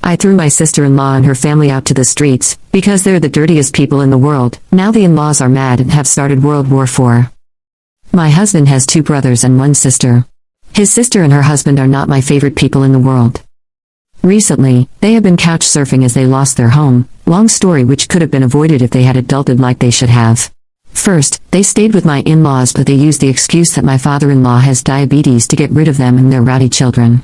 I threw my sister-in-law and her family out to the streets, because they're the dirtiest people in the world. Now the in-laws are mad and have started World War IV. My husband has 2 brothers and 1 sister. His sister and her husband are not my favorite people in the world. Recently, they have been couch surfing as they lost their home, long story which could have been avoided if they had adulted like they should have. First, they stayed with my in-laws but they used the excuse that my father-in-law has diabetes to get rid of them and their rowdy children.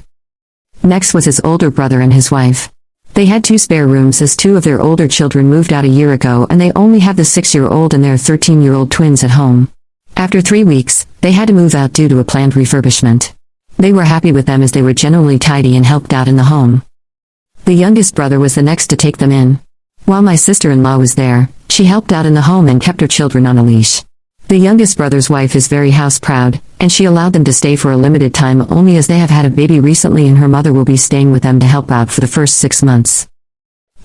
Next was his older brother and his wife. They had 2 spare rooms as 2 of their older children moved out a year ago and they only have the 6-year-old and their 13-year-old twins at home. After 3 weeks, they had to move out due to a planned refurbishment. They were happy with them as they were generally tidy and helped out in the home. The youngest brother was the next to take them in. While my sister-in-law was there, she helped out in the home and kept her children on a leash. The youngest brother's wife is very house-proud, and she allowed them to stay for a limited time only as they have had a baby recently and her mother will be staying with them to help out for the first 6 months.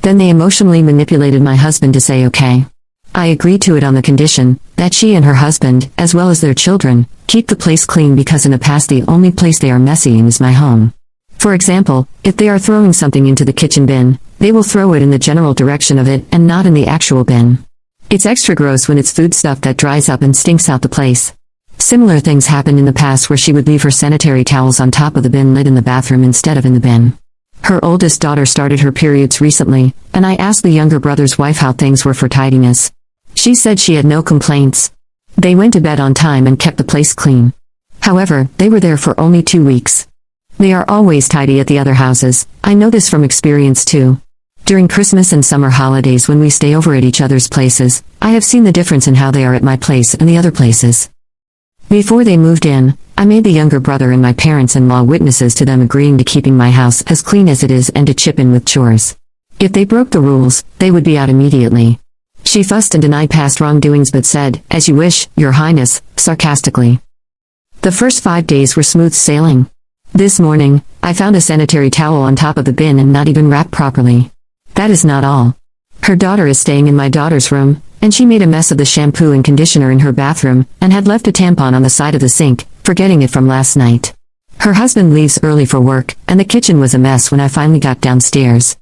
Then they emotionally manipulated my husband to say okay. I agreed to it on the condition that she and her husband, as well as their children, keep the place clean because in the past the only place they are messy in is my home. For example, if they are throwing something into the kitchen bin, they will throw it in the general direction of it and not in the actual bin. It's extra gross when it's food stuff that dries up and stinks out the place. Similar things happened in the past where she would leave her sanitary towels on top of the bin lid in the bathroom instead of in the bin. Her oldest daughter started her periods recently, and I asked the younger brother's wife how things were for tidiness. She said she had no complaints. They went to bed on time and kept the place clean. However, they were there for only 2 weeks. They are always tidy at the other houses. I know this from experience too. During Christmas and summer holidays when we stay over at each other's places, I have seen the difference in how they are at my place and the other places. Before they moved in, I made the younger brother and my parents-in-law witnesses to them agreeing to keeping my house as clean as it is and to chip in with chores. If they broke the rules, they would be out immediately. She fussed and denied past wrongdoings but said, "As you wish, Your Highness," sarcastically. The first 5 days were smooth sailing. This morning, I found a sanitary towel on top of the bin and not even wrapped properly. That is not all. Her daughter is staying in my daughter's room, and she made a mess of the shampoo and conditioner in her bathroom, and had left a tampon on the side of the sink, forgetting it from last night. Her husband leaves early for work, and the kitchen was a mess when I finally got downstairs.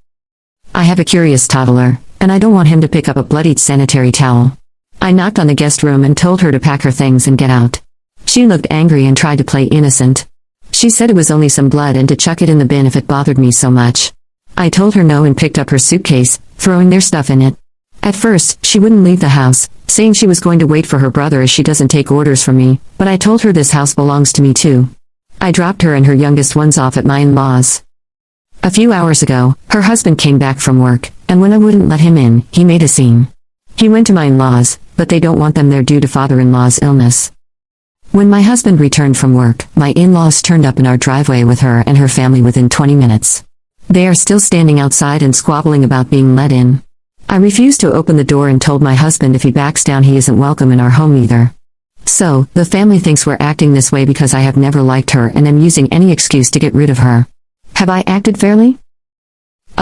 I have a curious toddler, and I don't want him to pick up a bloodied sanitary towel. I knocked on the guest room and told her to pack her things and get out. She looked angry and tried to play innocent. She said it was only some blood and to chuck it in the bin if it bothered me so much. I told her no and picked up her suitcase, throwing their stuff in it. At first, she wouldn't leave the house, saying she was going to wait for her brother as she doesn't take orders from me, but I told her this house belongs to me too. I dropped her and her youngest ones off at my in-laws. A few hours ago, her husband came back from work, and when I wouldn't let him in, he made a scene. He went to my in-laws, but they don't want them there due to father-in-law's illness. When my husband returned from work, my in-laws turned up in our driveway with her and her family within 20 minutes. They are still standing outside and squabbling about being let in. I refused to open the door and told my husband if he backs down he isn't welcome in our home either. So, the family thinks we're acting this way because I have never liked her and am using any excuse to get rid of her. Have I acted fairly?